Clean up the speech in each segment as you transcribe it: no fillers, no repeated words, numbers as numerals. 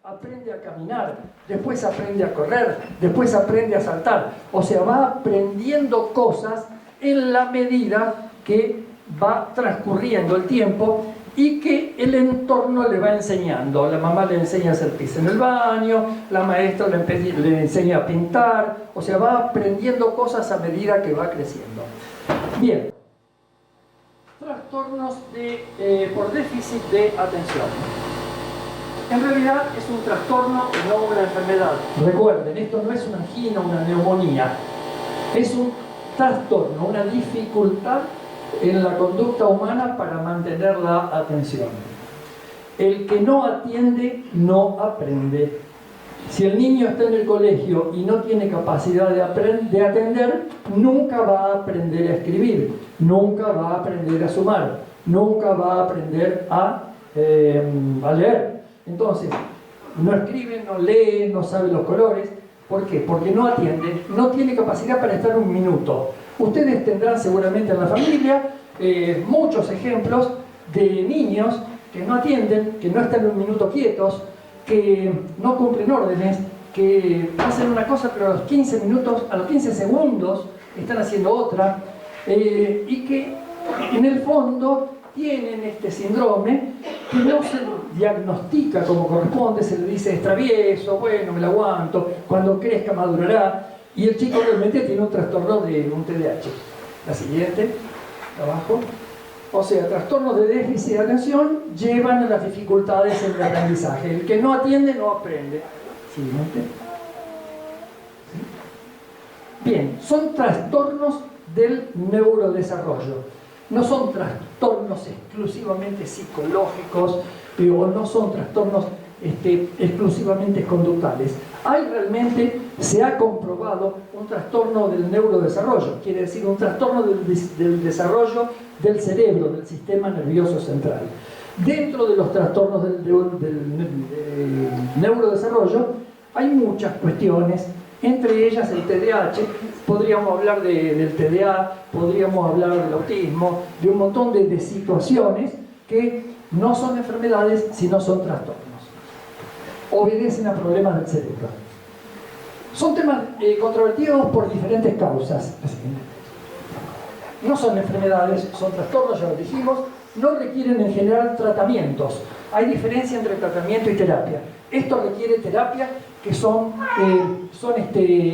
aprende a caminar, después aprende a correr, después aprende a saltar. O sea, va aprendiendo cosas en la medida que va transcurriendo el tiempo y que el entorno le va enseñando. La mamá le enseña a hacer pis en el baño, la maestra le enseña a pintar, o sea, va aprendiendo cosas a medida que va creciendo. Bien, trastornos por déficit de atención. En realidad es un trastorno y no una enfermedad. Recuerden, esto no es una angina, una neumonía. Es un trastorno, una dificultad en la conducta humana para mantener la atención. El que no atiende, no aprende. Si el niño está en el colegio y no tiene capacidad de atender, nunca va a aprender a escribir, nunca va a aprender a sumar, nunca va a aprender a leer. Entonces, no escribe, no lee, no sabe los colores. ¿Por qué? Porque no atiende, no tiene capacidad para estar un minuto. Ustedes tendrán seguramente en la familia muchos ejemplos de niños que no atienden, que no están un minuto quietos, que no cumplen órdenes, que hacen una cosa pero a los 15 minutos, a los 15 segundos están haciendo otra, y que en el fondo tienen este síndrome que no se diagnostica como corresponde, se le dice es travieso, bueno, me lo aguanto, cuando crezca madurará, y el chico realmente tiene un trastorno de un TDAH. La siguiente, abajo. O sea, trastornos de déficit de atención llevan a las dificultades en el aprendizaje. El que no atiende no aprende. Siguiente. Bien, son trastornos del neurodesarrollo. No son trastornos exclusivamente psicológicos o no son trastornos exclusivamente conductales. Hay realmente, se ha comprobado un trastorno del neurodesarrollo, quiere decir un trastorno del desarrollo del cerebro, del sistema nervioso central. Dentro de los trastornos del neurodesarrollo hay muchas cuestiones, entre ellas el TDAH, podríamos hablar del TDA, podríamos hablar del autismo, de un montón de situaciones que no son enfermedades, sino son trastornos. Obedecen a problemas del cerebro. Son temas controvertidos por diferentes causas. No son enfermedades, son trastornos, ya lo dijimos, no requieren en general tratamientos. Hay diferencia entre tratamiento y terapia. Esto requiere terapia, que son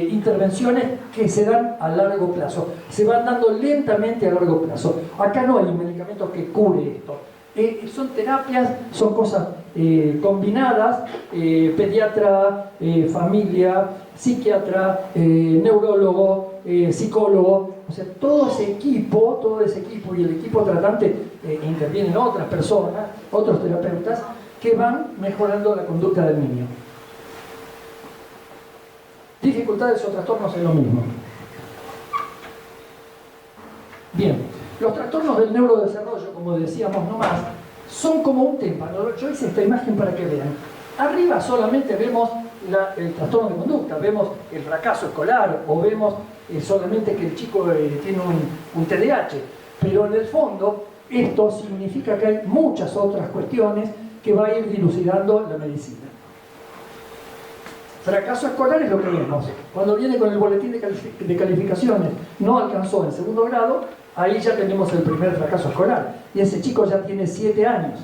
intervenciones que se dan a largo plazo. Se van dando lentamente a largo plazo. Acá no hay un medicamento que cure esto. Son terapias, son cosas combinadas, pediatra, familia, psiquiatra, neurólogo, psicólogo, o sea, todo ese equipo y el equipo tratante intervienen otras personas, otros terapeutas que van mejorando la conducta del niño. Dificultades o trastornos es lo mismo. Bien, los trastornos del neurodesarrollo, como decíamos nomás, son como un témpano. Yo hice esta imagen para que vean. Arriba solamente vemos el trastorno de conducta, vemos el fracaso escolar o vemos solamente que el chico tiene un TDAH, pero en el fondo esto significa que hay muchas otras cuestiones que va a ir dilucidando la medicina. Fracaso escolar es lo que vemos. Cuando viene con el boletín de calificaciones, no alcanzó en segundo grado, ahí ya tenemos el primer fracaso escolar. Y ese chico ya tiene 7 años.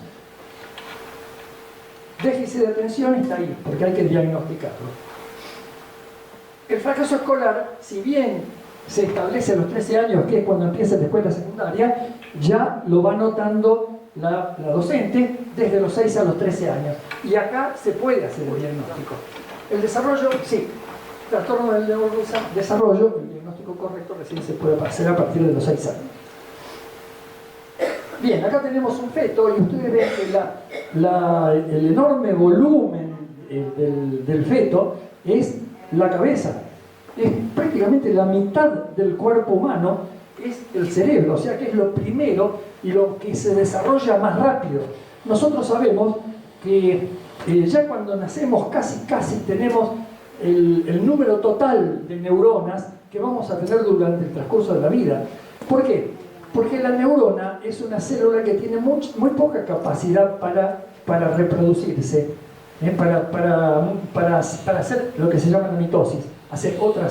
Déficit de atención está ahí, porque hay que diagnosticarlo. El fracaso escolar, si bien se establece a los 13 años, que es cuando empieza la escuela secundaria, ya lo va notando la docente desde los 6 a los 13 años. Y acá se puede hacer el diagnóstico. El desarrollo, sí. Trastorno del neurodesarrollo, el diagnóstico correcto recién se puede hacer a partir de los 6 años. Bien, acá tenemos un feto y ustedes ven que el enorme volumen del feto es la cabeza. Es prácticamente la mitad del cuerpo humano, es el cerebro, o sea que es lo primero y lo que se desarrolla más rápido. Nosotros sabemos que ya cuando nacemos casi tenemos el número total de neuronas que vamos a tener durante el transcurso de la vida. ¿Por qué? Porque la neurona es una célula que tiene muy poca capacidad para reproducirse. para hacer lo que se llama la mitosis, hacer otra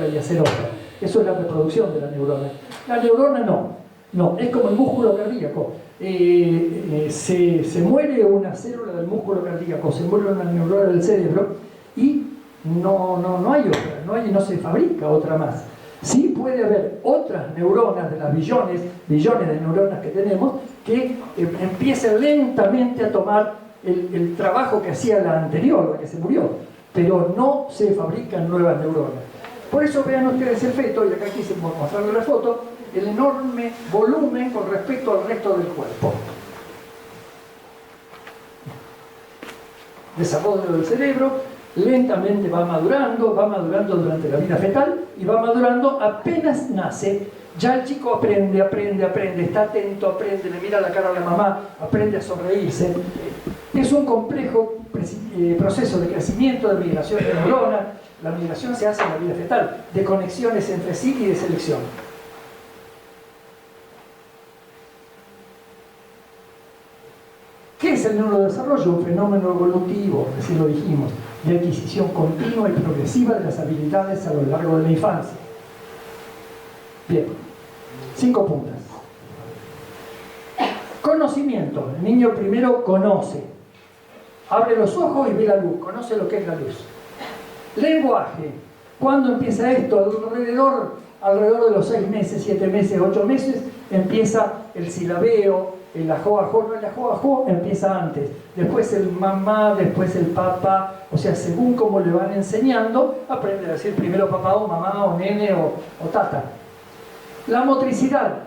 y hacer otra. Eso es la reproducción de la neurona. La neurona no, es como el músculo cardíaco. Se muere una célula del músculo cardíaco, se muere una neurona del cerebro y no hay otra, no se fabrica otra más. Sí puede haber otras neuronas de las billones de neuronas que tenemos que empiecen lentamente a tomar el trabajo que hacía la anterior, la que se murió, pero no se fabrican nuevas neuronas. Por eso vean ustedes el feto, y acá quise mostrarles la foto, el enorme volumen con respecto al resto del cuerpo. Desarrollo del cerebro, lentamente va madurando durante la vida fetal y va madurando apenas nace. Ya el chico aprende, está atento, aprende, le mira la cara a la mamá, aprende a sonreírse. Es un complejo proceso de crecimiento, de migración de neuronas. La migración se hace en la vida fetal, de conexiones entre sí y de selección. ¿Qué es el neurodesarrollo? Un fenómeno evolutivo, así lo dijimos, de adquisición continua y progresiva de las habilidades a lo largo de la infancia. Bien, 5 puntos. Conocimiento. El niño primero conoce. Abre los ojos y ve la luz, conoce lo que es la luz. Lenguaje. ¿Cuándo empieza esto? Alrededor de los 6 meses, 7 meses, 8 meses, empieza el silabeo, el ajo, ajo, no el ajo, ajo, empieza antes. Después el mamá, después el papá. O sea, según cómo le van enseñando, aprende a decir primero papá o mamá o nene o tata. La motricidad,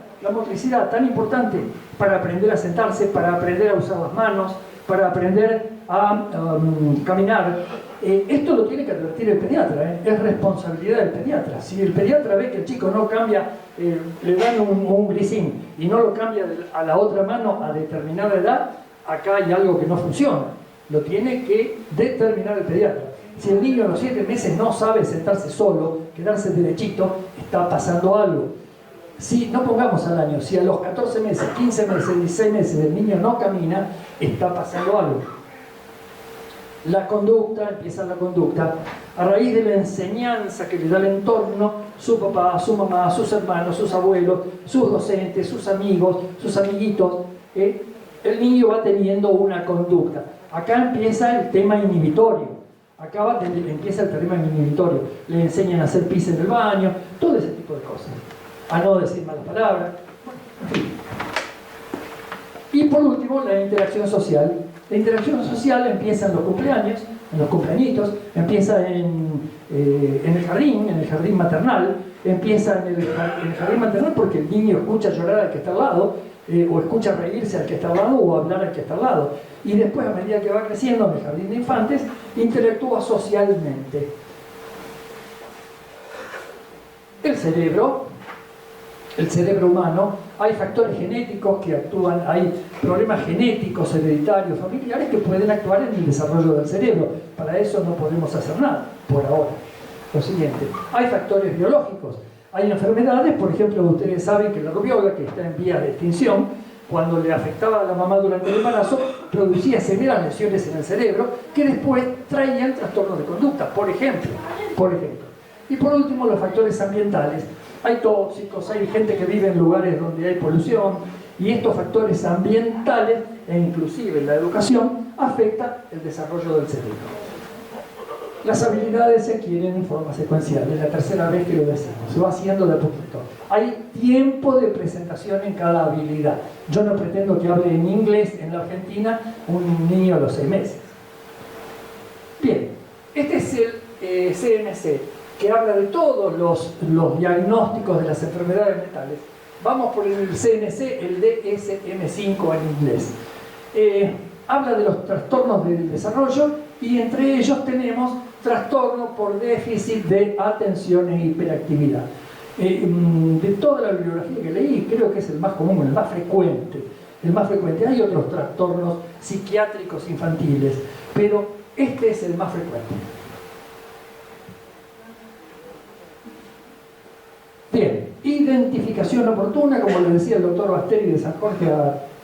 tan importante para aprender a sentarse, para aprender a usar las manos, para aprender a caminar. Esto lo tiene que advertir el pediatra, es responsabilidad del pediatra. Si el pediatra ve que el chico no cambia, le dan un grisín y no lo cambia a la otra mano a determinada edad, acá hay algo que no funciona. Lo tiene que determinar el pediatra. Si el niño a los 7 meses no sabe sentarse solo, quedarse derechito, está pasando algo. Si no pongamos al año, si a los 14 meses, 15 meses, 16 meses el niño no camina, está pasando algo. La conducta, empieza la conducta, a raíz de la enseñanza que le da el entorno, su papá, su mamá, sus hermanos, sus abuelos, sus docentes, sus amigos, sus amiguitos, el niño va teniendo una conducta. Acá empieza el tema inhibitorio, empieza el tema inhibitorio. Le enseñan a hacer pis en el baño, todo ese tipo de cosas. A no decir malas palabras. Y por último, la interacción social. La interacción social empieza en los cumpleaños, en los cumpleañitos, empieza en el jardín maternal, empieza en el jardín maternal porque el niño escucha llorar al que está al lado, o escucha reírse al que está al lado, o hablar al que está al lado. Y después, a medida que va creciendo en el jardín de infantes, interactúa socialmente. El cerebro humano, hay factores genéticos que actúan, hay problemas genéticos, hereditarios, familiares que pueden actuar en el desarrollo del cerebro. Para eso no podemos hacer nada, por ahora. Lo siguiente, hay factores biológicos, hay enfermedades, por ejemplo, ustedes saben que la rubiola, que está en vías de extinción, cuando le afectaba a la mamá durante el embarazo, producía severas lesiones en el cerebro que después traían trastornos de conducta, por ejemplo. Y por último, los factores ambientales. Hay tóxicos, hay gente que vive en lugares donde hay polución, y estos factores ambientales, e inclusive la educación, afectan el desarrollo del cerebro. Las habilidades se adquieren en forma secuencial, es la tercera vez que lo decimos, se va haciendo de a poquito. Hay tiempo de presentación en cada habilidad. Yo no pretendo que hable en inglés en la Argentina un niño a los 6 meses. Bien, este es el CMC, que habla de todos los diagnósticos de las enfermedades mentales. Vamos por el CMC, el DSM-5 en inglés. Habla de los trastornos del desarrollo y entre ellos tenemos trastorno por déficit de atención e hiperactividad. De toda la bibliografía que leí, creo que es el más común, el más frecuente. Hay otros trastornos psiquiátricos infantiles, pero este es el más frecuente. Bien, identificación oportuna, como le decía el doctor Basteri de San Jorge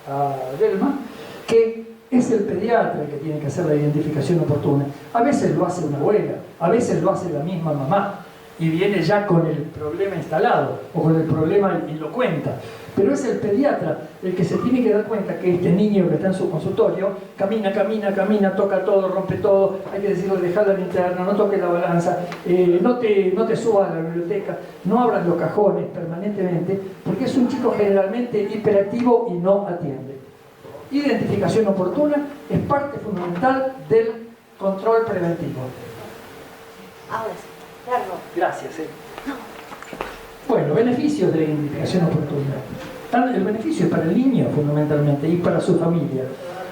a Delma, que Es el pediatra el que tiene que hacer la identificación oportuna. A veces lo hace una abuela, a veces lo hace la misma mamá, y viene ya con el problema instalado, o con el problema y lo cuenta. Pero es el pediatra el que se tiene que dar cuenta que este niño que está en su consultorio camina, toca todo, rompe todo, hay que decirle, dejá la linterna, no toques la balanza, no te subas a la biblioteca, no abras los cajones permanentemente, porque es un chico generalmente hiperactivo y no atiende. Identificación oportuna es parte fundamental del control preventivo. Ahora sí, claro. Gracias. Bueno, beneficios de la identificación oportuna. El beneficio es para el niño fundamentalmente y para su familia.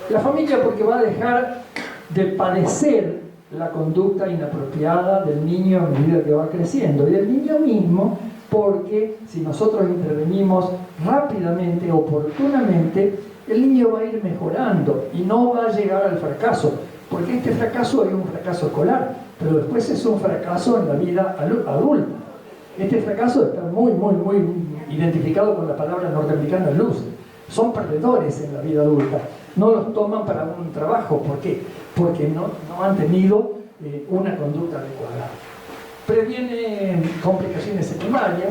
La familia porque va a dejar de padecer la conducta inapropiada del niño a medida que va creciendo, y del niño mismo porque si nosotros intervenimos rápidamente, oportunamente, el niño va a ir mejorando y no va a llegar al fracaso, porque este fracaso es un fracaso escolar, pero después es un fracaso en la vida adulta. Este fracaso está muy identificado con la palabra norteamericana loser. Son perdedores en la vida adulta. No los toman para un trabajo. ¿Por qué? Porque no han tenido una conducta adecuada. Previene complicaciones secundarias.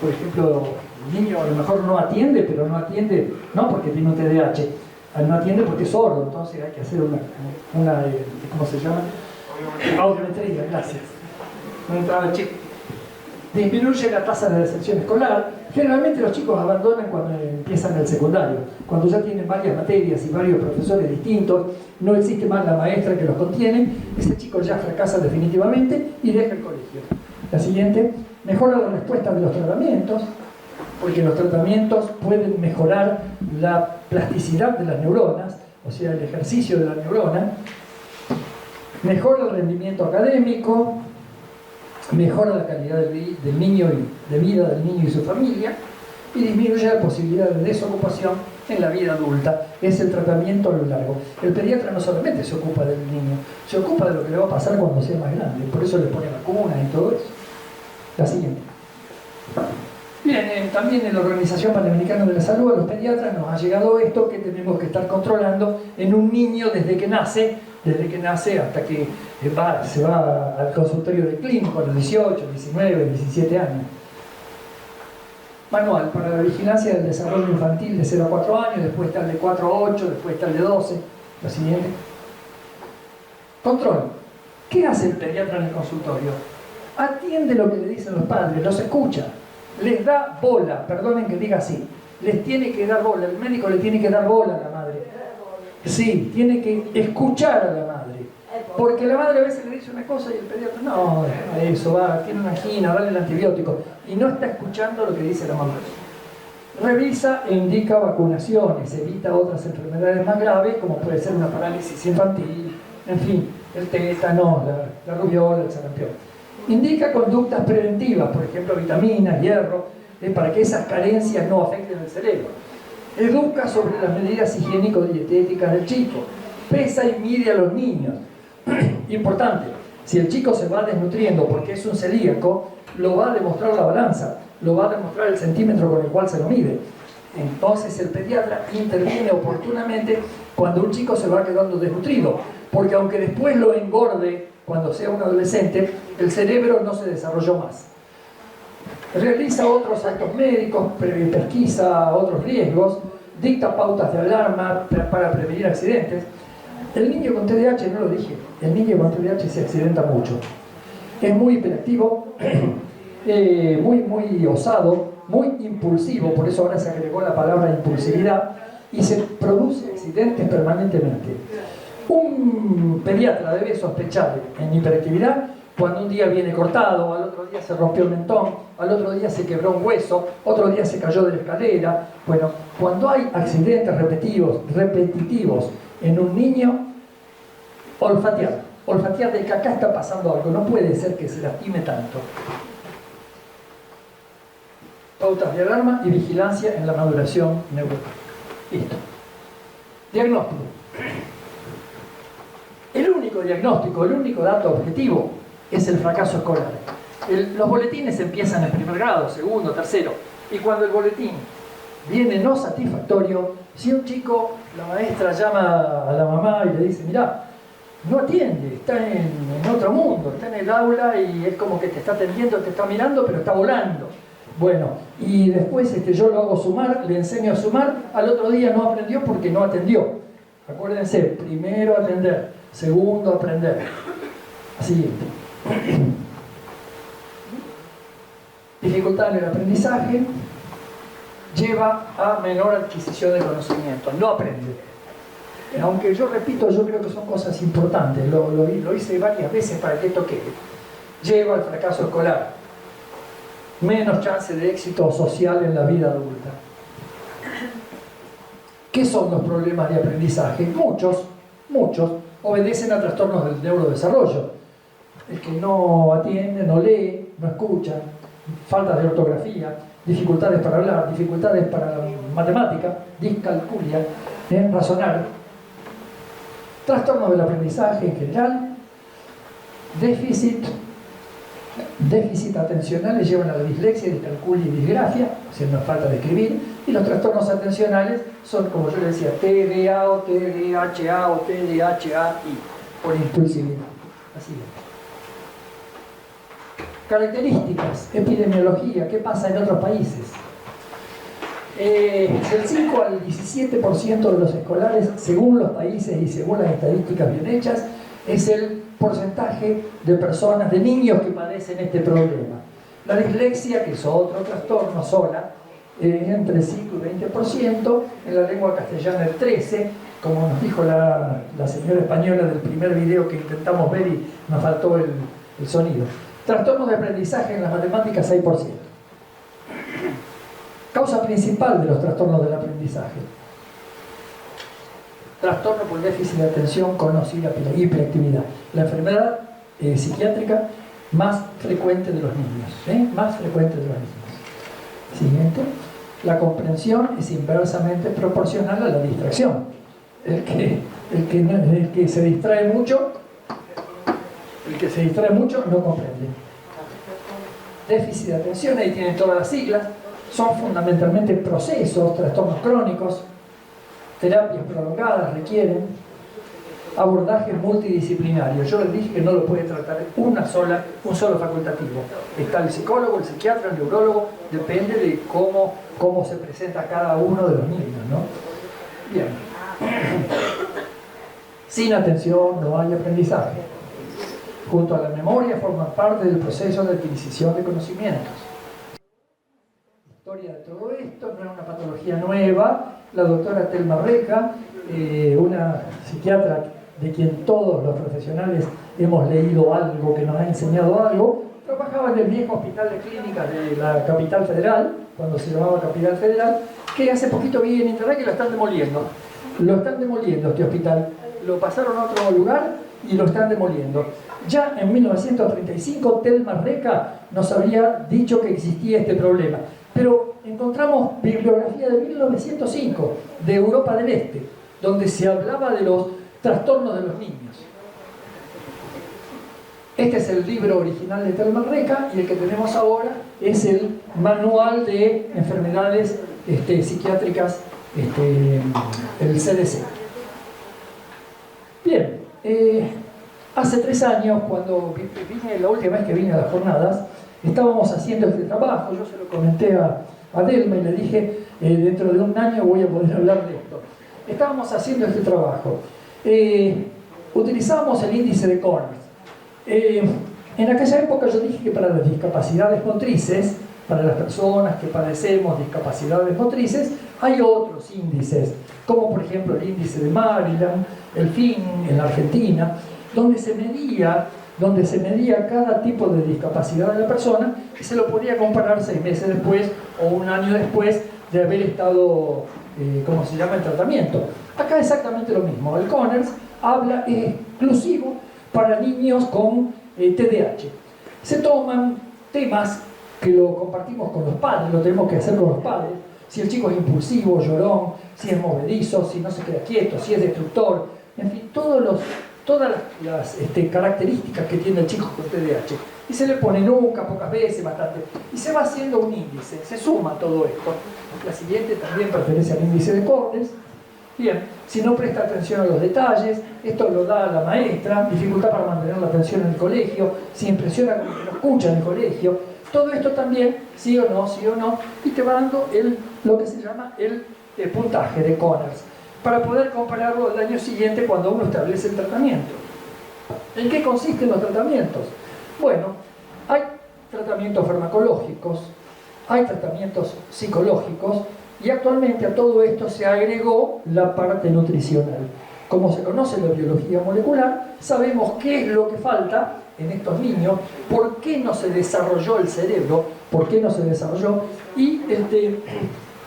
Por ejemplo, el niño a lo mejor no atiende, pero no atiende no porque tiene un TDAH, no atiende porque es sordo, entonces hay que hacer una ¿cómo se llama? Audiometría, gracias. No entraba el chip. Disminuye la tasa de deserción escolar. Generalmente los chicos abandonan cuando empiezan el secundario, cuando ya tienen varias materias y varios profesores distintos, no existe más la maestra que los contiene, ese chico ya fracasa definitivamente y deja el colegio. La siguiente, mejora la respuesta de los tratamientos, porque los tratamientos pueden mejorar la plasticidad de las neuronas, o sea, el ejercicio de la neurona, mejora el rendimiento académico, mejora la calidad del niño y de vida del niño y su familia, y disminuye la posibilidad de desocupación en la vida adulta. Es el tratamiento a lo largo. El pediatra no solamente se ocupa del niño, se ocupa de lo que le va a pasar cuando sea más grande, por eso le pone vacunas y todo eso. La siguiente. Bien, también en la Organización Panamericana de la Salud, a los pediatras nos ha llegado esto que tenemos que estar controlando en un niño desde que nace hasta que se va al consultorio de clínico a los 18, 19, 17 años. Manual para la vigilancia del desarrollo infantil de 0 a 4 años, después está el de 4 a 8, después está el de 12. La siguiente. Control. ¿Qué hace el pediatra en el consultorio? Atiende lo que le dicen los padres, los escucha, les da bola, perdonen que diga así, les tiene que dar bola, el médico le tiene que dar bola a la madre. Sí, tiene que escuchar a la madre, porque la madre a veces le dice una cosa y el pediatra, no, eso va, tiene una angina, dale el antibiótico, y no está escuchando lo que dice la mamá. Revisa e indica vacunaciones, evita otras enfermedades más graves, como puede ser una parálisis infantil, en fin, el tétano, la rubiola, el sarampión. Indica conductas preventivas, por ejemplo, vitaminas, hierro, para que esas carencias no afecten el cerebro. Educa sobre las medidas higiénico-dietéticas del chico. Pesa y mide a los niños. Importante, si el chico se va desnutriendo porque es un celíaco, lo va a demostrar la balanza, lo va a demostrar el centímetro con el cual se lo mide. Entonces el pediatra interviene oportunamente cuando un chico se va quedando desnutrido, porque aunque después lo engorde cuando sea un adolescente, el cerebro no se desarrolló más. Realiza otros actos médicos, pesquisa otros riesgos, dicta pautas de alarma para prevenir accidentes. El niño con TDAH, no lo dije, el niño con TDAH se accidenta mucho. Es muy hiperactivo, muy osado, muy impulsivo, por eso ahora se agregó la palabra impulsividad, y se produce accidentes permanentemente. Un pediatra debe sospechar en hiperactividad cuando un día viene cortado, al otro día se rompió el mentón, al otro día se quebró un hueso, otro día se cayó de la escalera. Bueno, cuando hay accidentes repetitivos en un niño, olfatear de que acá está pasando algo, no puede ser que se lastime tanto. Pautas de alarma y vigilancia en la maduración neuronal. Listo. Diagnóstico. El único diagnóstico, el único dato objetivo es el fracaso escolar. Los boletines empiezan en primer grado, segundo, tercero, y cuando el boletín viene no satisfactorio, si un chico, la maestra llama a la mamá y le dice, mirá, no atiende, está en otro mundo, está en el aula y es como que te está atendiendo, te está mirando, pero está volando. Bueno, y después yo lo hago sumar, le enseño a sumar, al otro día no aprendió porque no atendió. Acuérdense, primero atender, segundo aprender. Siguiente. Dificultad en el aprendizaje lleva a menor adquisición de conocimiento, no aprende. Aunque yo repito, yo creo que son cosas importantes, lo hice varias veces para que esto quede. Lleva al fracaso escolar, menos chance de éxito social en la vida adulta. ¿Qué son los problemas de aprendizaje? Muchos obedecen a trastornos del neurodesarrollo. El que no atiende, no lee, no escucha, falta de ortografía, dificultades para hablar, dificultades para la matemática, discalculia, razonar, trastornos del aprendizaje en general, déficit atencionales llevan a la dislexia, discalculia y disgrafia, siendo falta de escribir, y los trastornos atencionales son, como yo le decía, TDA o TDHA o TDHAI, por impulsividad. Así es. Características, epidemiología, ¿qué pasa en otros países? Del 5 al 17% de los escolares, según los países y según las estadísticas bien hechas, es el porcentaje de personas, de niños que padecen este problema. La dislexia, que es otro trastorno sola, entre 5 y 20%, en la lengua castellana el 13%, como nos dijo la señora española del primer video que intentamos ver y nos faltó el sonido. Trastornos de aprendizaje en las matemáticas 6%. Causa principal de los trastornos del aprendizaje: trastorno por déficit de atención con hiperactividad. La enfermedad psiquiátrica más frecuente de los niños. Más frecuente de los niños. Siguiente. La comprensión es inversamente proporcional a la distracción. El que se distrae mucho no comprende. Déficit de atención, ahí tienen todas las siglas. Son fundamentalmente procesos, trastornos crónicos, terapias prolongadas requieren, abordaje multidisciplinario. Yo les dije que no lo puede tratar un solo facultativo. Está el psicólogo, el psiquiatra, el neurólogo, depende de cómo se presenta cada uno de los niños, ¿no? Bien. Sin atención no hay aprendizaje. Junto a la memoria forman parte del proceso de adquisición de conocimientos. Historia de todo esto, no es una patología nueva. La doctora Thelma Reca, una psiquiatra de quien todos los profesionales hemos leído algo, que nos ha enseñado algo, trabajaba en el viejo hospital de clínicas de la Capital Federal, cuando se llamaba Capital Federal, que hace poquito vi en internet que lo están demoliendo. Lo están demoliendo este hospital. Lo pasaron a otro lugar y lo están demoliendo. Ya en 1935 Thelma Reca nos había dicho que existía este problema. Pero encontramos bibliografía de 1905, de Europa del Este, donde se hablaba de los trastornos de los niños. Este es el libro original de Thelma Reca y el que tenemos ahora es el manual de enfermedades psiquiátricas, el CDC. Bien, hace 3 años, cuando vine, la última vez que vine a las jornadas, estábamos haciendo este trabajo. Yo se lo comenté a Thelma y le dije, dentro de un año voy a poder hablar de esto. Estábamos haciendo este trabajo. Utilizábamos el índice de Conners. En aquella época yo dije que para las discapacidades motrices, para las personas que padecemos discapacidades motrices, hay otros índices, como por ejemplo el índice de Maryland, el FIN en la Argentina, donde se medía cada tipo de discapacidad de la persona y se lo podía comparar 6 meses después o un año después de haber estado, en tratamiento. Acá exactamente lo mismo. El Conners habla exclusivo para niños con TDAH. Se toman temas que lo compartimos con los padres, lo tenemos que hacer con los padres. Si el chico es impulsivo, llorón, si es movedizo, si no se queda quieto, si es destructor, en fin, todos todas las características que tiene el chico con TDAH. Y se le pone nunca, pocas veces, bastante. Y se va haciendo un índice, se suma todo esto. La siguiente también pertenece al índice de Cordes. Bien, si no presta atención a los detalles, esto lo da la maestra, dificultad para mantener la atención en el colegio, si impresiona como que no escucha en el colegio. Todo esto también, sí o no, y te va dando lo que se llama el puntaje de Conners, para poder compararlo al año siguiente cuando uno establece el tratamiento. ¿En qué consisten los tratamientos? Bueno, hay tratamientos farmacológicos, hay tratamientos psicológicos y actualmente a todo esto se agregó la parte nutricional. Como se conoce la biología molecular, sabemos qué es lo que falta en estos niños, por qué no se desarrolló el cerebro, por qué no se desarrolló, y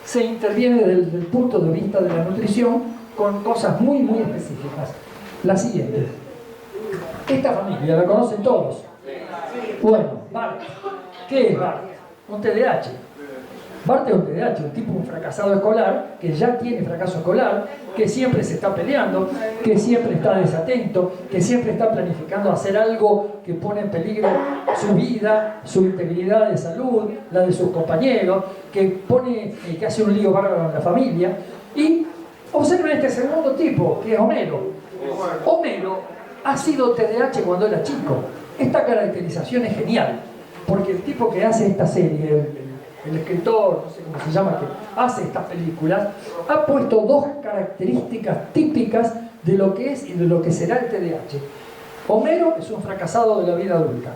se interviene desde el punto de vista de la nutrición con cosas muy, muy específicas. La siguiente. Esta familia la conocen todos. Bueno, Bart. ¿Qué es Bart? Un TDAH. Bart es un TDAH, un fracasado escolar, que ya tiene fracaso escolar, que siempre se está peleando, que siempre está desatento, que siempre está planificando hacer algo que pone en peligro su vida, su integridad de salud, la de sus compañeros, que hace un lío bárbaro en la familia. Y observen este segundo tipo, que es Homero. Homero ha sido TDAH cuando era chico. Esta caracterización es genial, porque el tipo que hace esta serie, el escritor, no sé cómo se llama, que hace estas películas, ha puesto dos características típicas de lo que es y de lo que será el TDAH. Homero es un fracasado de la vida adulta.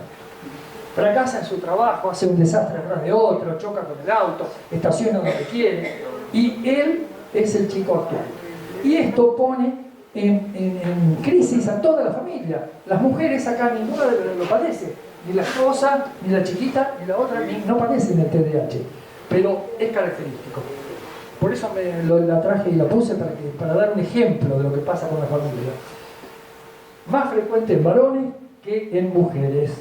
Fracasa en su trabajo, hace un desastre atrás de otro, choca con el auto, estaciona donde quiere, y él es el chico actual. Y esto pone en crisis a toda la familia. Las mujeres acá, ninguna de las lo padece. Ni la esposa, ni la chiquita, ni la otra, no padecen el TDAH. Pero es característico. Por eso la traje y la puse para dar un ejemplo de lo que pasa con la familia. Más frecuente en varones que en mujeres.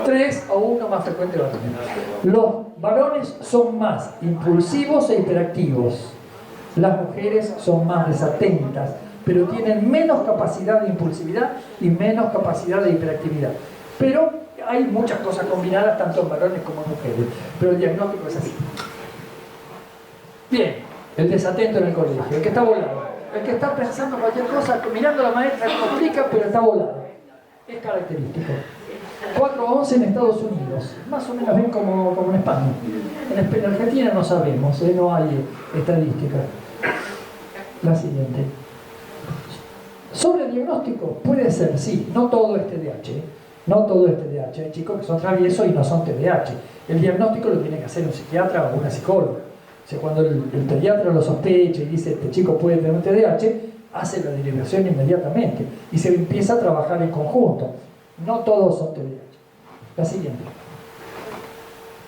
3 a 1 más frecuente en varones. Los varones son más impulsivos e hiperactivos. Las mujeres son más desatentas, pero tienen menos capacidad de impulsividad y menos capacidad de hiperactividad. Pero hay muchas cosas combinadas, tanto en varones como en mujeres. Pero el diagnóstico es así. Bien, el desatento en el colegio, el que está volado. El que está pensando cualquier cosa, mirando a la maestra, no explica, pero está volado. Es característico. 4 a 11 en Estados Unidos. Más o menos bien como en España. En Argentina no sabemos, no hay estadísticas. La siguiente. Sobre el diagnóstico, puede ser, sí, no todo es TDAH. No todo es TDAH. Hay chicos que son traviesos y no son TDAH. El diagnóstico lo tiene que hacer un psiquiatra o una psicóloga. O sea, cuando el pediatra lo sospecha y dice este chico puede tener un TDAH, hace la derivación inmediatamente y se empieza a trabajar en conjunto. No todos son TDAH. La siguiente.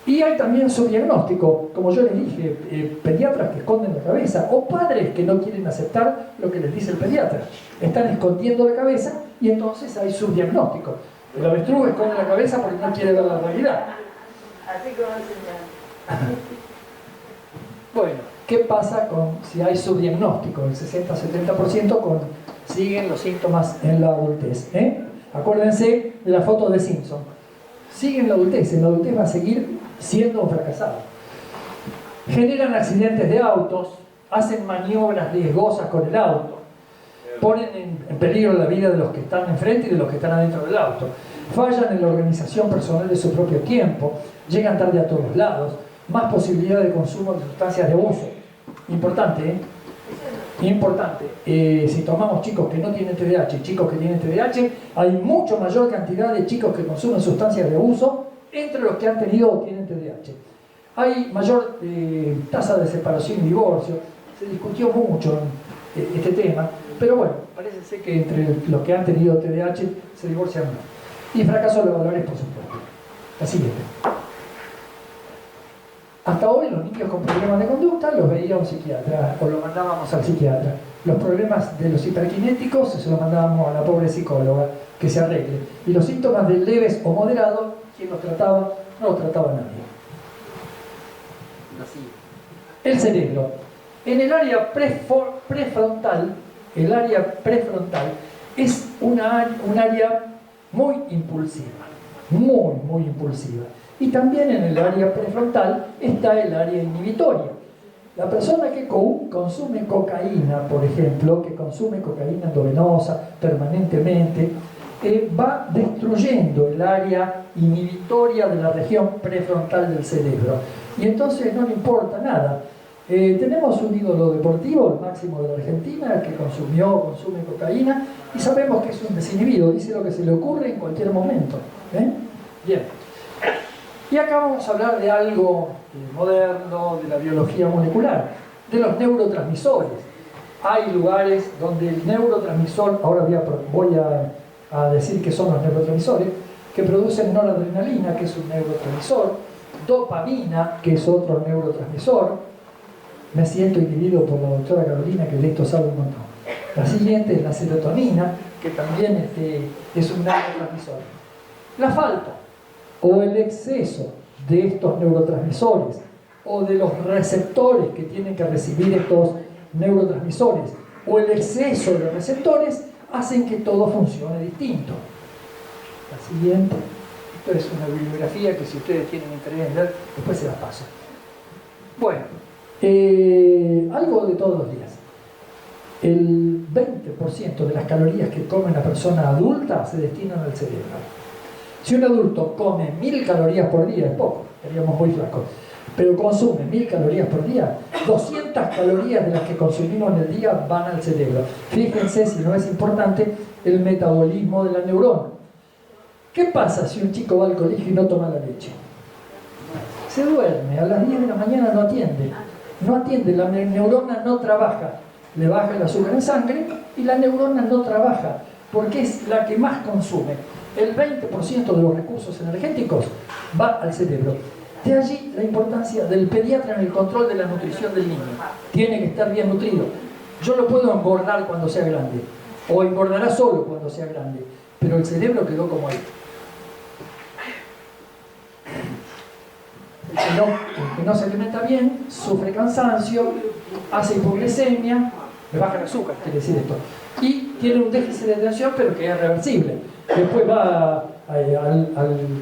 Y hay también subdiagnóstico, como yo les dije, pediatras que esconden la cabeza o padres que no quieren aceptar lo que les dice el pediatra. Están escondiendo la cabeza y entonces hay subdiagnóstico. El avestruz esconde la cabeza porque no quiere ver la realidad. Así como enseñar. Bueno, ¿qué pasa si hay subdiagnóstico? El 60-70% siguen los síntomas en la adultez. Acuérdense de la foto de Simpson. Siguen la adultez, en la adultez va a seguir siendo un fracasado. Generan accidentes de autos, hacen maniobras riesgosas con el auto, ponen en peligro la vida de los que están enfrente y de los que están adentro del auto, fallan en la organización personal de su propio tiempo, llegan tarde a todos lados, más posibilidad de consumo de sustancias de abuso. Importante, Importante. Si tomamos chicos que no tienen TDAH y chicos que tienen TDAH, hay mucho mayor cantidad de chicos que consumen sustancias de abuso entre los que han tenido o tienen TDAH. Hay mayor tasa de separación y divorcio. Se discutió mucho este tema, pero bueno, parece ser que entre los que han tenido TDAH se divorcian más. Y fracaso laborales, por supuesto. La siguiente. Hasta hoy los niños con problemas de conducta los veía un psiquiatra o lo mandábamos al psiquiatra. Los problemas de los hiperkinéticos se los mandábamos a la pobre psicóloga que se arregle. Y los síntomas de leves o moderados, ¿quién los trataba? No los trataba nadie. El cerebro. En el área prefrontal, es un área muy impulsiva, muy impulsiva. Y también en el área prefrontal está el área inhibitoria. La persona que consume cocaína, por ejemplo, que consume cocaína endovenosa permanentemente, va destruyendo el área inhibitoria de la región prefrontal del cerebro. Y entonces no le importa nada. Tenemos un ídolo deportivo, el máximo de la Argentina, que consume cocaína, y sabemos que es un desinhibido, dice lo que se le ocurre en cualquier momento. Bien. Y acá vamos a hablar de algo moderno, de la biología molecular, de los neurotransmisores. Hay lugares donde el neurotransmisor, ahora voy a decir que son los neurotransmisores, que producen noradrenalina, que es un neurotransmisor, dopamina, que es otro neurotransmisor. Me siento inhibido por la doctora Carolina, que de esto sabe un montón. La siguiente es la serotonina, que también es un neurotransmisor. La falta o el exceso de estos neurotransmisores o de los receptores que tienen que recibir estos neurotransmisores o el exceso de receptores hacen que todo funcione distinto. La siguiente, esto es una bibliografía que si ustedes tienen interés en ver, después se las paso. Bueno, algo de todos los días. El 20% de las calorías que come una persona adulta se destinan al cerebro. Si un adulto come 1000 calorías por día, es poco, estaríamos muy flacos, pero consume 1000 calorías por día, 200 calorías de las que consumimos en el día van al cerebro. Fíjense, si no es importante, el metabolismo de la neurona. ¿Qué pasa si un chico va al colegio y no toma la leche? Se duerme, a las 10 de la mañana no atiende, la neurona no trabaja, le baja el azúcar en sangre y la neurona no trabaja, porque es la que más consume. El 20% de los recursos energéticos va al cerebro. De allí la importancia del pediatra en el control de la nutrición del niño. Tiene que estar bien nutrido. Yo lo puedo engordar cuando sea grande, o engordará solo cuando sea grande, pero el cerebro quedó como él. El que no se alimenta bien sufre cansancio, hace hipoglucemia, le baja el azúcar, quiere decir esto, y tiene un déficit de atención, pero que es reversible. Después va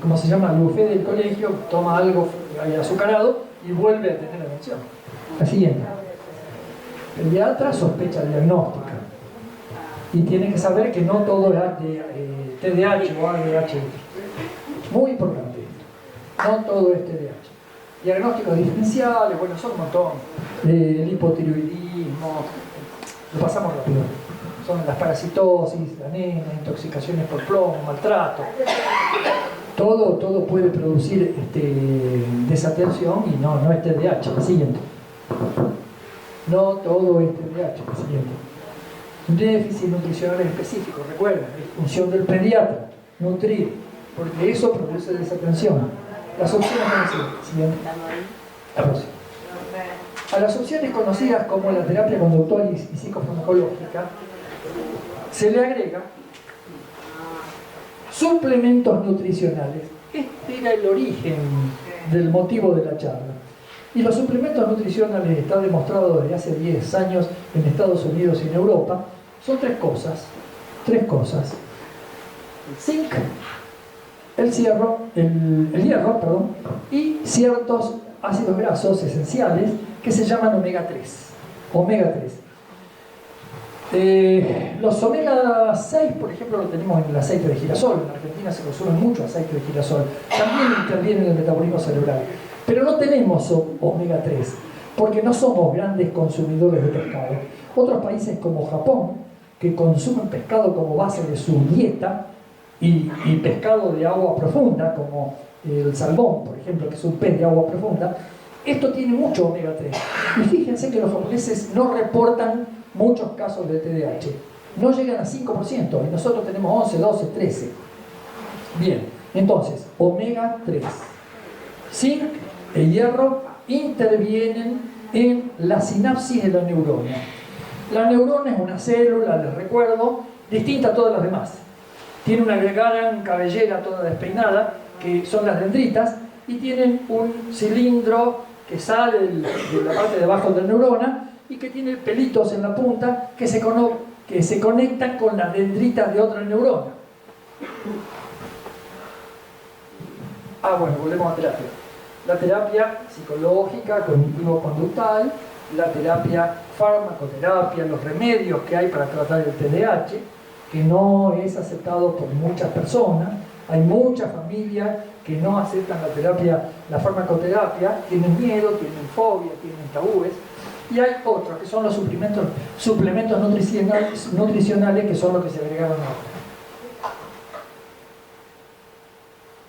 ¿cómo se llama? Al buffet del colegio, toma algo azucarado y vuelve a tener atención. La siguiente. El pediatra sospecha diagnóstica y tiene que saber que no todo es TDAH o ADHD. Muy importante esto. No todo es TDAH. Diagnósticos diferenciales, bueno, son un montón. El hipotiroidismo, lo pasamos rápido. Son las parasitosis, la anemia, intoxicaciones por plomo, maltrato. Todo puede producir desatención y no es TDAH. La siguiente. No todo es TDAH. La siguiente. Déficit nutricional específico, recuerden, es función del pediatra, nutrir, porque eso produce desatención. Las opciones conocidas. Siguiente. La próxima. A las opciones conocidas como la terapia conductual y psicofarmacológica se le agrega suplementos nutricionales. Este era el origen del motivo de la charla. Y los suplementos nutricionales, está demostrado desde hace 10 años en Estados Unidos y en Europa, son tres cosas. El zinc, el hierro, y ciertos ácidos grasos esenciales que se llaman omega 3. Los omega 6, por ejemplo, lo tenemos en el aceite de girasol. En Argentina se consume mucho aceite de girasol. También interviene en el metabolismo cerebral. Pero no tenemos omega 3, porque no somos grandes consumidores de pescado. Otros países como Japón, que consumen pescado como base de su dieta, y pescado de agua profunda, como el salmón, por ejemplo, que es un pez de agua profunda, esto tiene mucho omega 3. Y fíjense que los japoneses no reportan muchos casos de TDAH. No llegan a 5%, y nosotros tenemos 11, 12, 13. Bien, entonces, omega 3. Zinc e hierro intervienen en la sinapsis de la neurona. La neurona es una célula, les recuerdo, distinta a todas las demás. Tiene una gran cabellera toda despeinada, que son las dendritas, y tienen un cilindro que sale de la parte de abajo de la neurona y que tiene pelitos en la punta que se que se conectan con las dendritas de otra neurona. Bueno, volvemos a terapia. La terapia psicológica, cognitivo-conductal, la terapia farmacoterapia, los remedios que hay para tratar el TDAH, que no es aceptado por muchas personas. Hay muchas familias que no aceptan la terapia, la farmacoterapia, tienen miedo, tienen fobia, tienen tabúes. Y hay otros que son los suplementos nutricionales, que son los que se agregaron ahora.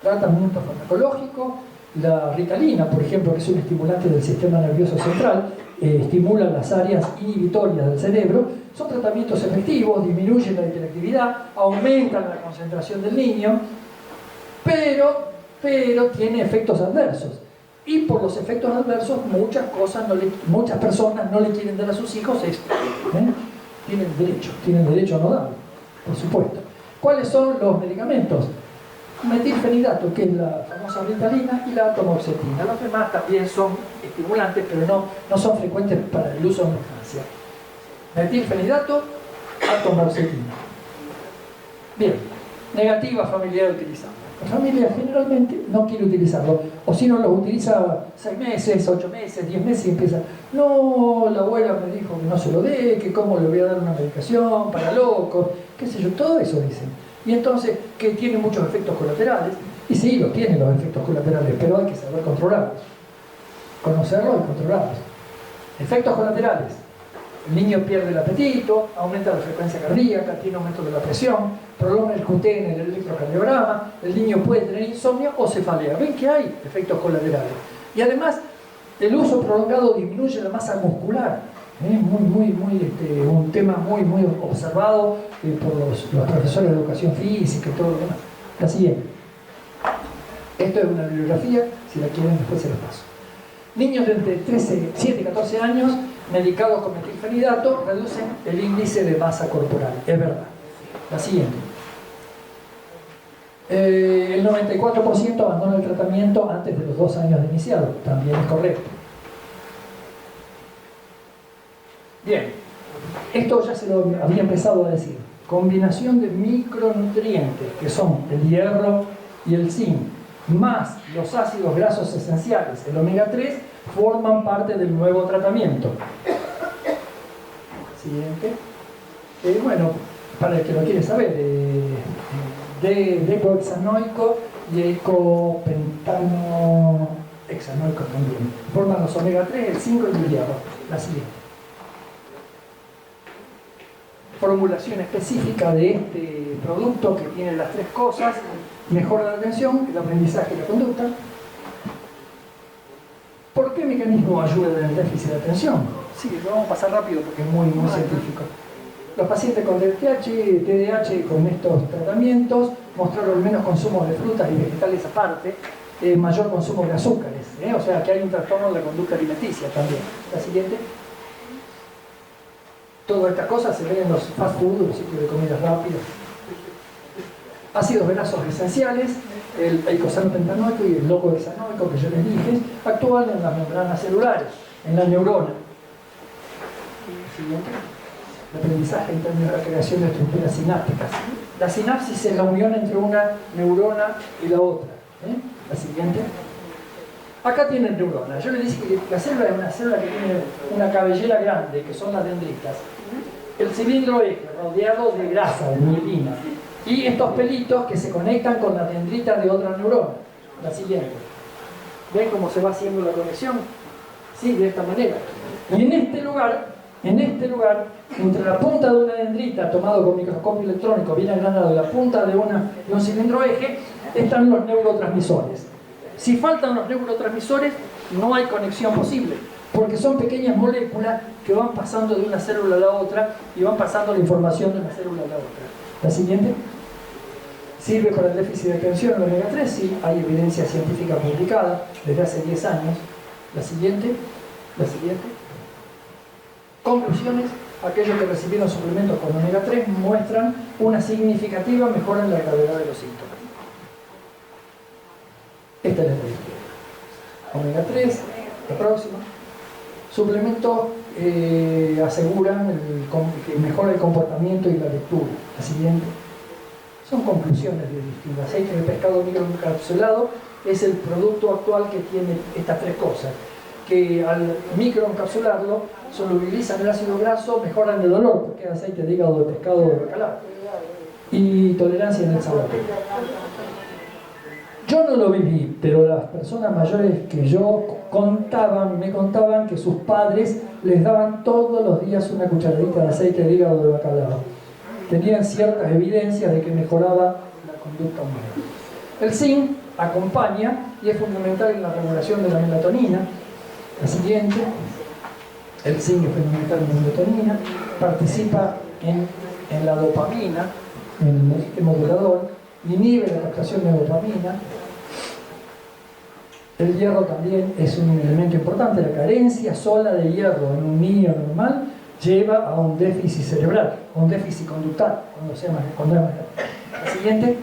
Tratamiento farmacológico, la Ritalina, por ejemplo, que es un estimulante del sistema nervioso central, estimula las áreas inhibitorias del cerebro, son tratamientos efectivos, disminuyen la hiperactividad, aumentan la concentración del niño, pero tiene efectos adversos. Y por los efectos adversos, muchas personas no le quieren dar a sus hijos esto. Tienen derecho a no darlo, por supuesto. ¿Cuáles son los medicamentos? Metilfenidato, que es la famosa Ritalina, y la atomoxetina. Los demás también son estimulantes, pero no son frecuentes para el uso en la infancia. Metilfenidato, atomoxetina. Bien, negativa familiar utilizada. La familia generalmente no quiere utilizarlo, o si no lo utiliza 6 meses, 8 meses, 10 meses y empieza: no, la abuela me dijo que no se lo dé, que cómo le voy a dar una medicación para locos, qué sé yo, todo eso dicen. Y entonces, que tiene muchos efectos colaterales, y sí, los tienen los efectos colaterales, pero hay que saber controlarlos. Conocerlos y controlarlos. Efectos colaterales: el niño pierde el apetito, aumenta la frecuencia cardíaca, tiene aumento de la presión, prolonga el QT en el electrocardiograma, el niño puede tener insomnio o cefalea. ¿Ven que hay efectos colaterales? Y además, el uso prolongado disminuye la masa muscular. Un tema muy observado por los profesores de educación física y todo lo demás. La siguiente. Esto es una bibliografía, si la quieren después se las paso. Niños de entre 7 y 14 años medicados con metilfenidato reducen el índice de masa corporal. Es verdad. La siguiente. El 94% abandona el tratamiento antes de los 2 años de iniciado. También es correcto. Bien, esto ya se lo había empezado a decir. Combinación de micronutrientes, que son el hierro y el zinc, más los ácidos grasos esenciales, el omega 3, forman parte del nuevo tratamiento. Siguiente. Bueno, para el que lo quiere saber, decohexanoico y ecopentano hexanoico también. Forman los omega 3, el 5 y el hierro. La siguiente. Formulación específica de este producto que tiene las 3 cosas: mejora la atención, el aprendizaje y la conducta. ¿Por qué mecanismo ayuda en el déficit de atención? Sí, lo vamos a pasar rápido porque es muy científico. Los pacientes con TDAH con estos tratamientos mostraron menos consumo de frutas y vegetales aparte, mayor consumo de azúcares, o sea que hay un trastorno de la conducta alimenticia también. La siguiente. Todas estas cosas se ven en los fast food, los sitios de comidas rápidas. Ácidos grasos esenciales, el eicosanopentanoico y el locohexanoico que yo les dije, actúan en las membranas celulares, en la neurona. Siguiente. El aprendizaje en términos de la creación de estructuras sinápticas. La sinapsis es la unión entre una neurona y la otra. La siguiente. Acá tienen neuronas. Yo les dije que la célula es una célula que tiene una cabellera grande, que son las dendritas. El cilindro eje rodeado de grasa, de mielina. Y estos pelitos que se conectan con las dendritas de otra neurona. La siguiente. ¿Ven cómo se va haciendo la conexión? Sí, de esta manera. Y en este lugar, entre la punta de una dendrita, tomado con microscopio electrónico, bien agrandado, y la punta de un cilindro eje, están los neurotransmisores. Si faltan los neurotransmisores, no hay conexión posible, porque son pequeñas moléculas que van pasando de una célula a la otra y van pasando la información de una célula a la otra. La siguiente. ¿Sirve para el déficit de atención el omega 3? Sí, hay evidencia científica publicada desde hace 10 años. La siguiente. Conclusiones. Aquellos que recibieron suplementos con omega 3 muestran una significativa mejora en la gravedad de los síntomas. Esta es la lista. Omega 3, la próxima. Suplemento aseguran que mejora el comportamiento y la lectura. La siguiente. Son conclusiones de distintas. Aceite de pescado microencapsulado es el producto actual que tiene estas tres cosas. Que al microencapsularlo solubilizan el ácido graso, mejoran el dolor, porque es aceite de hígado de pescado de bacalao. Y tolerancia en el sabor. Yo no lo viví, pero las personas mayores que yo me contaban que sus padres les daban todos los días una cucharadita de aceite de hígado de bacalao. Tenían ciertas evidencias de que mejoraba la conducta humana. El zinc acompaña y es fundamental en la regulación de la melatonina. La siguiente, el zinc es fundamental en la melatonina, participa en la dopamina, en el modulador, inhibe la captación de dopamina. El hierro también es un elemento importante. La carencia sola de hierro en un niño normal lleva a un déficit cerebral, a un déficit conductual, cuando es más grande. La siguiente,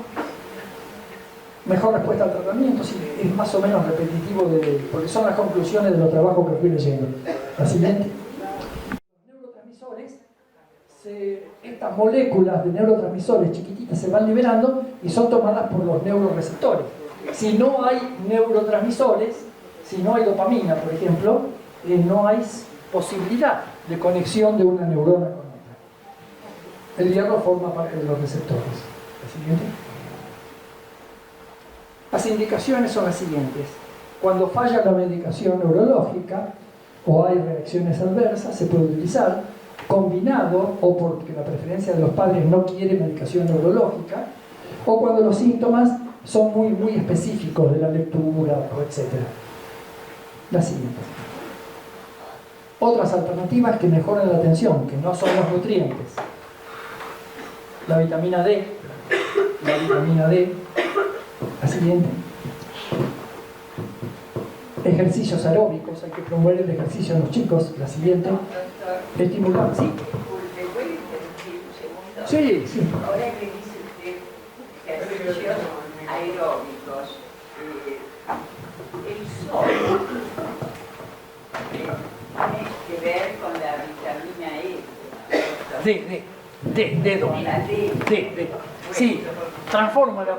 mejor respuesta al tratamiento, sí, es más o menos repetitivo, porque son las conclusiones de los trabajos que fui leyendo. La siguiente. Los neurotransmisores, estas moléculas de neurotransmisores chiquititas se van liberando y son tomadas por los neuroreceptores. Si no hay neurotransmisores, si no hay dopamina, por ejemplo, no hay posibilidad de conexión de una neurona con otra. El hierro forma parte de los receptores. La siguiente. Las indicaciones son las siguientes. Cuando falla la medicación neurológica o hay reacciones adversas, se puede utilizar combinado o porque la preferencia de los padres no quiere medicación neurológica, o cuando los síntomas son muy específicos de la lectura, etc. La siguiente. Otras alternativas que mejoran la atención, que no son los nutrientes. La vitamina D. La siguiente. Ejercicios aeróbicos, hay que promover el ejercicio en los chicos. La siguiente. Estimular, ¿sí? Sí. Ahora que dice usted ejercicios aeróbicos, el sol tiene que ver con la vitamina E. Con la D. Sí, transforma la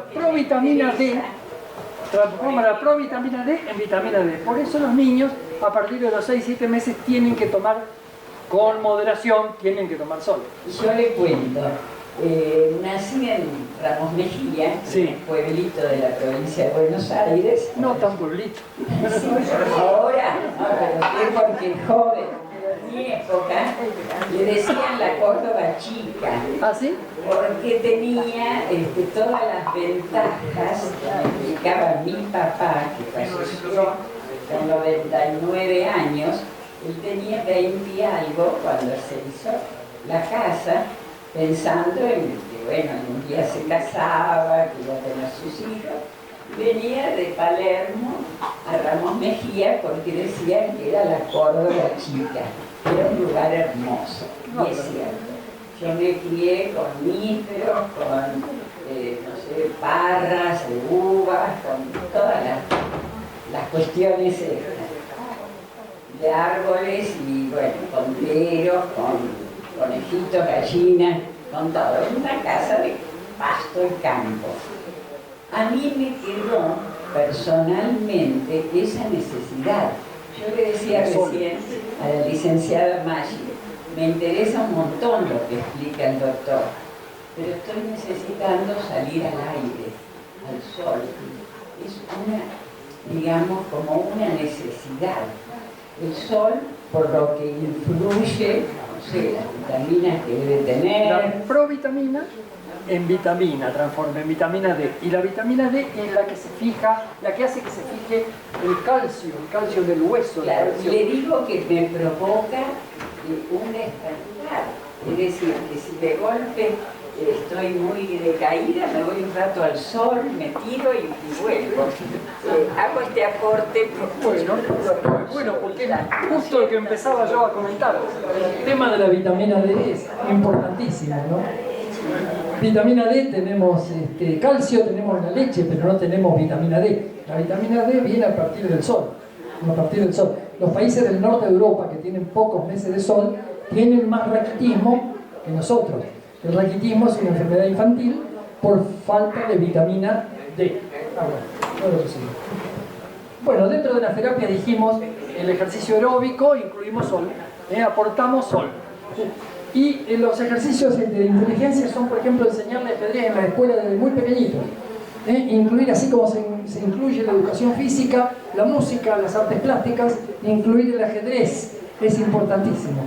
provitamina D en vitamina D. Por eso los niños a partir de los 6-7 meses tienen que tomar con moderación, tienen que tomar sol. Yo le cuento, nací en Ramos Mejía, sí, un pueblito de la provincia de Buenos Aires. No tan pueblito. Sí, ahora, pero es porque joven. En mi época le decían la Córdoba chica. ¿Ah, sí? Porque tenía todas las ventajas que explicaba mi papá, que falleció con 99 años. Él tenía 20 y algo cuando se hizo la casa, pensando en que, bueno, un día se casaba, que iba a tener sus hijos. Venía de Palermo a Ramos Mejía porque decían que era la Córdoba chica. Era un lugar hermoso, y es cierto. Yo me crié con nísperos, con, parras de uvas, con todas las cuestiones de árboles y, bueno, con peros, con conejitos, gallinas, con todo. Una casa de pasto y campo. A mí me quedó personalmente esa necesidad. Yo le decía recién a la licenciada Maggi, me interesa un montón lo que explica el doctor, pero estoy necesitando salir al aire, al sol. Es digamos, como una necesidad. El sol, por lo que influye, no sé, las vitaminas que debe tener. La provitamina en vitamina, transforma en vitamina D. Y la vitamina D es la que se fija, la que hace que se fije el calcio del hueso. Claro, le digo que me provoca un despertar. Es decir, que si de golpe estoy muy decaída, me voy un rato al sol, me tiro y vuelvo. Hago este aporte. Bueno, porque justo lo que empezaba yo a comentar, el tema de la vitamina D es importantísimo, ¿no? Vitamina D tenemos, calcio tenemos en la leche, pero no tenemos vitamina D. La vitamina D viene a partir del sol, los países del norte de Europa, que tienen pocos meses de sol, tienen más raquitismo que nosotros. El raquitismo es una enfermedad infantil por falta de vitamina D. Bueno, dentro de las terapias dijimos el ejercicio aeróbico, incluimos sol, aportamos sol. Y los ejercicios de inteligencia son, por ejemplo, enseñarle ajedrez en la escuela desde muy pequeñitos. Incluir, así como se incluye la educación física, la música, las artes plásticas, incluir el ajedrez es importantísimo.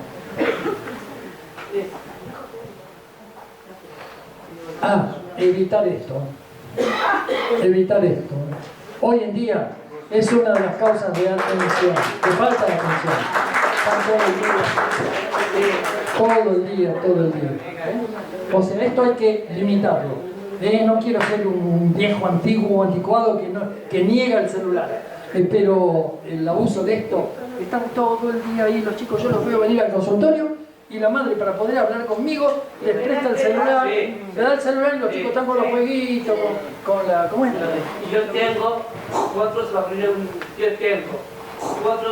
Evitar esto. Evitar esto. Hoy en día es una de las causas de atención, de falta de atención. Todo el día. O sea, esto hay que limitarlo. No quiero ser un viejo antiguo, anticuado que niega el celular. Pero el abuso de esto, están todo el día ahí los chicos, yo los veo venir al consultorio y la madre, para poder hablar conmigo, les presta el celular, le da el celular y los chicos están con los jueguitos, con la... ¿Cómo es? Yo tengo 4 sobrinos, yo tengo 4...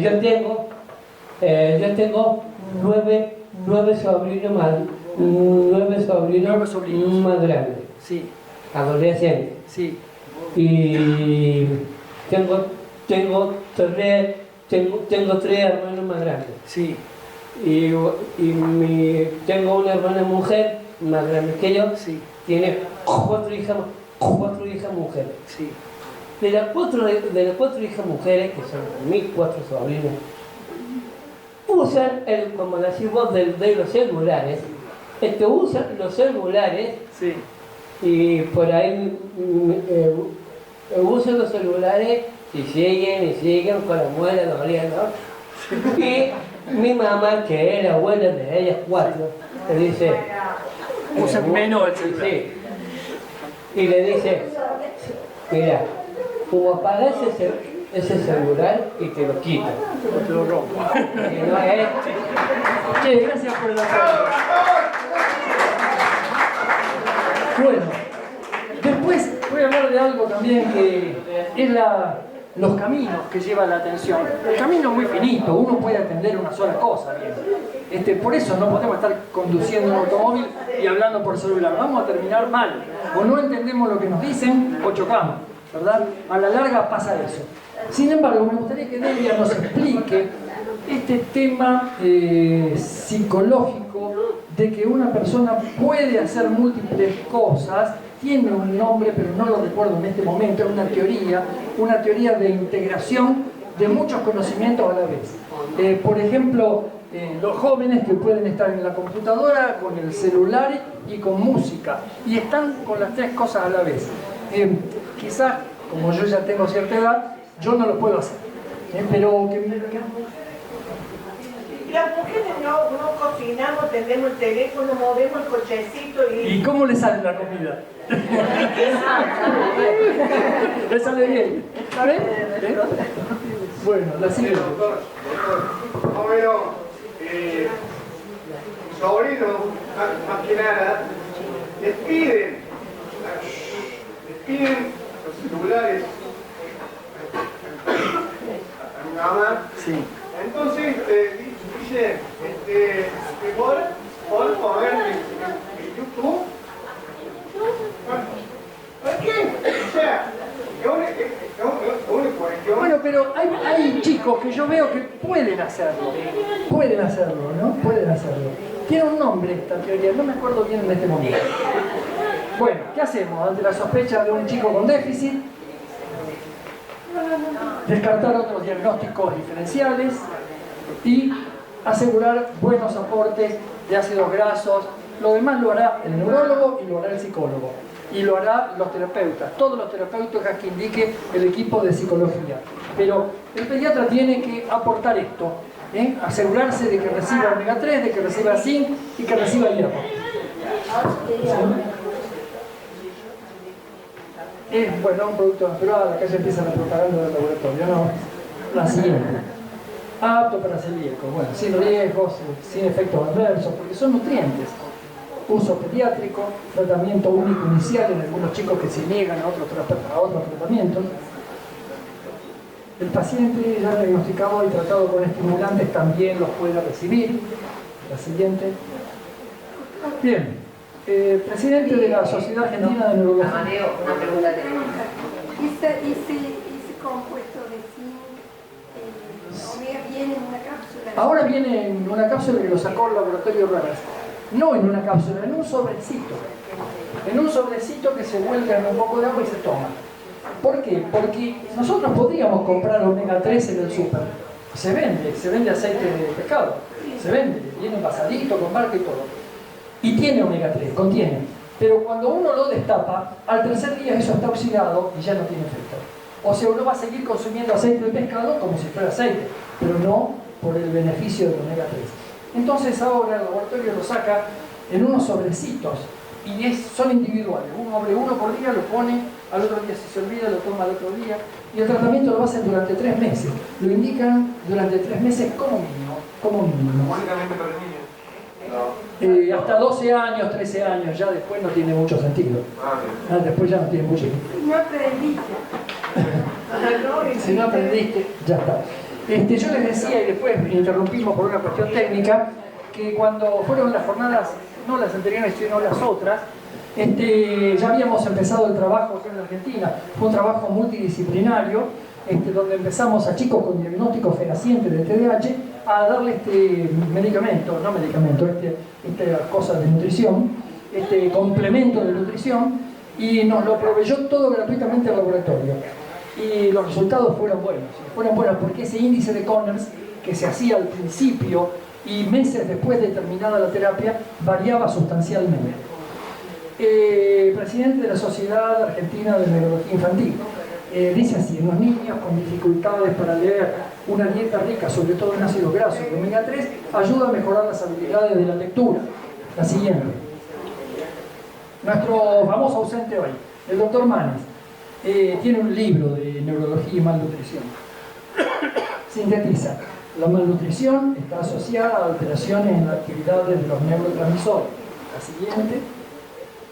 yo tengo 9 sobrinos más grandes, sí, adolescentes, sí, y tengo 3 hermanos más grandes, sí, y tengo una hermana mujer más grande que yo, sí, tiene 4 hijas mujeres. sí. De las 4 hijas mujeres, que son mis 4 sobrinos, usan, como decís vos, de los celulares, usan los celulares, Sí. y por ahí usan los celulares y siguen con la muela doliendo. Y mi mamá, que es la abuela de ellas 4, le dice... Usan menos el celular. Sí. Y le dice, mira, como apagas ese celular y te lo quitas. Te lo rompo. Y no es... Che, gracias por el apoyo. Bueno, después voy a hablar de algo también que es los caminos que lleva la atención. El camino es muy finito, uno puede atender una sola cosa bien. Por eso no podemos estar conduciendo un automóvil y hablando por celular. Vamos a terminar mal. O no entendemos lo que nos dicen o chocamos, ¿verdad? A la larga pasa eso. Sin embargo, me gustaría que Delia nos explique este tema psicológico de que una persona puede hacer múltiples cosas. Tiene un nombre, pero no lo recuerdo en este momento. Es una teoría de integración de muchos conocimientos a la vez. Por ejemplo, los jóvenes que pueden estar en la computadora, con el celular y con música, y están con las 3 cosas a la vez. Quizás, como yo ya tengo cierta edad, yo no lo puedo hacer. Pero las mujeres no cocinamos, tenemos el teléfono, movemos el cochecito y... ¿Y cómo le sale la comida? ¿Le sale bien? ¿Sabe? Bueno, la siguiente. Más o menos, mis sobrinos, más que nada, les piden los celulares a mi mamá. Sí. Entonces, dice, ¿por poner en YouTube? ¿Por qué? O sea, bueno, pero hay chicos que yo veo que pueden hacerlo, ¿no? Pueden hacerlo. Tiene un nombre esta teoría, no me acuerdo bien en este momento. Bueno, ¿qué hacemos ante la sospecha de un chico con déficit? Descartar otros diagnósticos diferenciales y asegurar buenos aportes de ácidos grasos. Lo demás lo hará el neurólogo y lo hará el psicólogo. Y lo hará los terapeutas, todos los terapeutas que indique el equipo de psicología. Pero el pediatra tiene que aportar esto, asegurarse de que reciba omega 3, de que reciba zinc y que reciba hierro. ¿Sí? Bueno, un producto natural, acá ya empieza la propaganda del laboratorio, ¿no? La siguiente. Apto para celíacos, bueno, sin riesgos, sin efectos adversos, porque son nutrientes. uso pediátrico, tratamiento único inicial en algunos chicos que se niegan a otros tratamientos. El paciente ya diagnosticado y tratado con estimulantes también los puede recibir. La siguiente. Bien, presidente de la Sociedad Argentina de Neurología. Amadeo, una pregunta técnica. Ese compuesto de zinc omega viene en una cápsula. Ahora viene en una cápsula que lo sacó el laboratorio Rivers. No en una cápsula, en un sobrecito. En un sobrecito que se vuelca en un poco de agua y se toma. ¿Por qué? Porque nosotros podríamos comprar omega 3 en el súper. Se vende aceite de pescado. Se vende, viene envasadito, con marca y todo. Y tiene omega 3, contiene. Pero cuando uno lo destapa, al tercer día eso está oxidado y ya no tiene efecto. O sea, uno va a seguir consumiendo aceite de pescado como si fuera aceite, pero no por el beneficio del omega 3. Entonces ahora el laboratorio lo saca en unos sobrecitos y son individuales. Uno abre uno por día, lo pone, al otro día si se olvida lo toma al otro día y el tratamiento lo hacen durante 3 meses. Lo indican durante 3 meses como mínimo. Únicamente para niños. No. Hasta 12 años, 13 años, ya después no tiene mucho sentido. Después ya no tiene mucho sentido. No aprendiste. Si no aprendiste, ya está. Yo les decía, y después interrumpimos por una cuestión técnica, que cuando fueron las jornadas, no las anteriores, sino las otras, ya habíamos empezado el trabajo acá en la Argentina. Fue un trabajo multidisciplinario, donde empezamos a chicos con diagnóstico fehaciente de TDAH a darle esta cosa de nutrición, complemento de nutrición, y nos lo proveyó todo gratuitamente al laboratorio. Y los resultados fueron buenos porque ese índice de Conners que se hacía al principio y meses después de terminada la terapia variaba sustancialmente. Presidente de la Sociedad Argentina de Neurología Infantil, dice así: en los niños con dificultades para leer, una dieta rica, sobre todo en ácidos grasos y omega 3, ayuda a mejorar las habilidades de la lectura. La siguiente. Nuestro famoso ausente hoy, el doctor Manes, tiene un libro de neurología y malnutrición. Sintetiza: la malnutrición está asociada a alteraciones en la actividad de los neurotransmisores. La siguiente.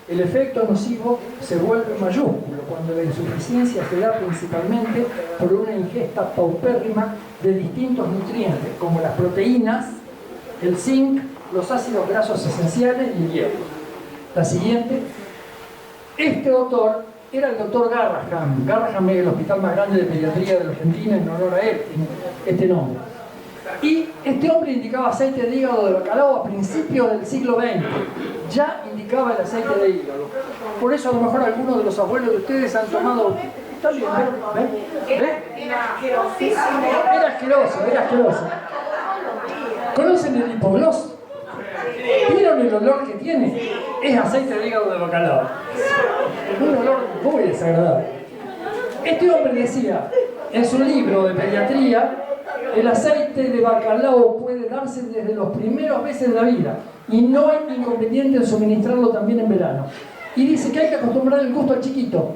El efecto nocivo se vuelve mayúsculo cuando la insuficiencia se da principalmente por una ingesta paupérrima de distintos nutrientes, como las proteínas, el zinc, los ácidos grasos esenciales y el hierro. La siguiente. Este doctor era el doctor Garrahan. Garrahan es el hospital más grande de pediatría de la Argentina, en honor a él, tiene este nombre. Y este hombre indicaba aceite de hígado de bacalao a principios del siglo XX. Ya indicaba el aceite de hígado. Por eso a lo mejor algunos de los abuelos de ustedes han tomado... Está bien, ¿ven? Era asqueroso. ¿Conocen el hipogloss? ¿Vieron el olor que tiene? Es aceite de hígado de bacalao. Un olor muy desagradable. Este hombre decía en su libro de pediatría: el aceite de bacalao puede darse desde los primeros meses de la vida y no hay inconveniente en suministrarlo también en verano. Y dice que hay que acostumbrar el gusto al chiquito.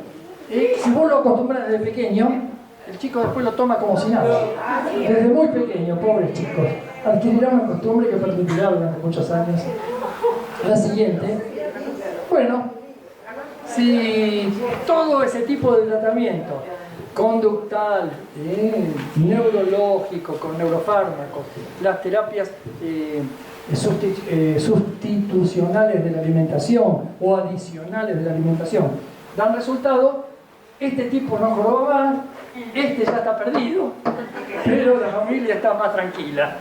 Si vos lo acostumbras desde pequeño, el chico después lo toma como si nada. Desde muy pequeño, pobres chicos, adquirirá una costumbre que permitirá durante muchos años. La siguiente. Bueno, si todo ese tipo de tratamiento conductal, neurológico, con neurofármacos, las terapias sustitucionales de la alimentación o adicionales de la alimentación dan resultado, este tipo no joroba, este ya está perdido, pero la familia está más tranquila.